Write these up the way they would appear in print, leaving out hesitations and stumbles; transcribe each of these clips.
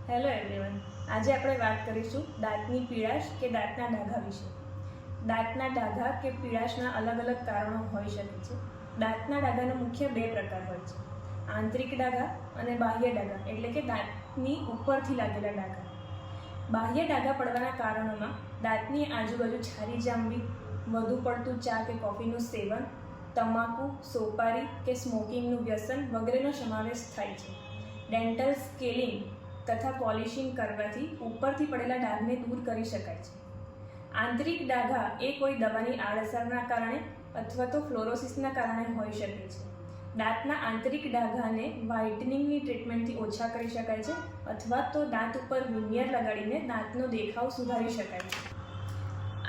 Hello everyone, આજે આપણે વાત કરીશું દાંતની પીળાશ કે દાંતના ડાઘા વિશે. દાંતના ડાઘા કે પીળાશના અલગ અલગ કારણો હોઈ શકે છે. દાંતના ડાઘાના મુખ્ય બે પ્રકાર હોય છે: આંતરિક ડાઘા અને બાહ્ય ડાઘા, એટલે કે દાંતની ઉપરથી લાગેલા ડાઘા. બાહ્ય ડાઘા પડવાના કારણોમાં દાંતની આજુબાજુ છારી જામવી, વધુ પડતું ચા કે કોફીનું સેવન, તમાકુ, સોપારી કે સ્મોકિંગનું વ્યસન વગેરેનો સમાવેશ થાય છે. ડેન્ટલ સ્કેલિંગ તથા પોલિશિંગ કરવાથી ઉપરથી પડેલા ડાઘને દૂર કરી શકાય છે. આંતરિક ડાઘા એ કોઈ દવાની આડઅસરના કારણે અથવા તો ફ્લોરોસિસના કારણે હોઈ શકે છે. દાંતના આંતરિક ડાઘાને વ્હાઇટનિંગની ટ્રીટમેન્ટથી ઓછા કરી શકાય છે અથવા તો દાંત ઉપર વિનિયર લગાડીને દાંતનો દેખાવ સુધારી શકાય છે.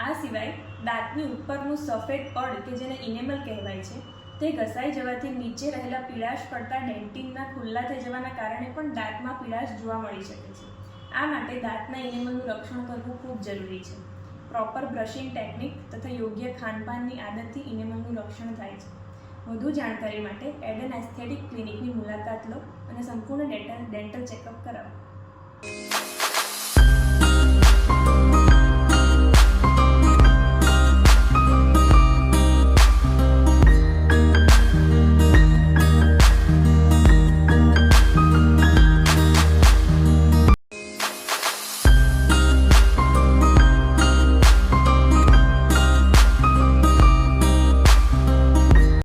આ સિવાય દાંતની ઉપરનું સફેદ પડ કે જેને ઇનેમલ કહેવાય છે, તે ઘસાઈ જવાથી નીચે રહેલા પીળાશ પડતા ડેન્ટિનના ખુલ્લા થઈ જવાના કારણે પણ દાંતમાં પીળાશ જોવા મળી શકે છે. આ માટે દાંતના ઇનેમલનું રક્ષણ કરવું ખૂબ જરૂરી છે. પ્રોપર બ્રશિંગ ટેકનિક તથા યોગ્ય ખાનપાનની આદતથી ઇનેમલનું રક્ષણ થાય છે. વધુ જાણકારી માટે એડન એસ્થેટિક ક્લિનિકની મુલાકાત લો અને સંપૂર્ણ ડેન્ટલ ચેકઅપ કરાવો.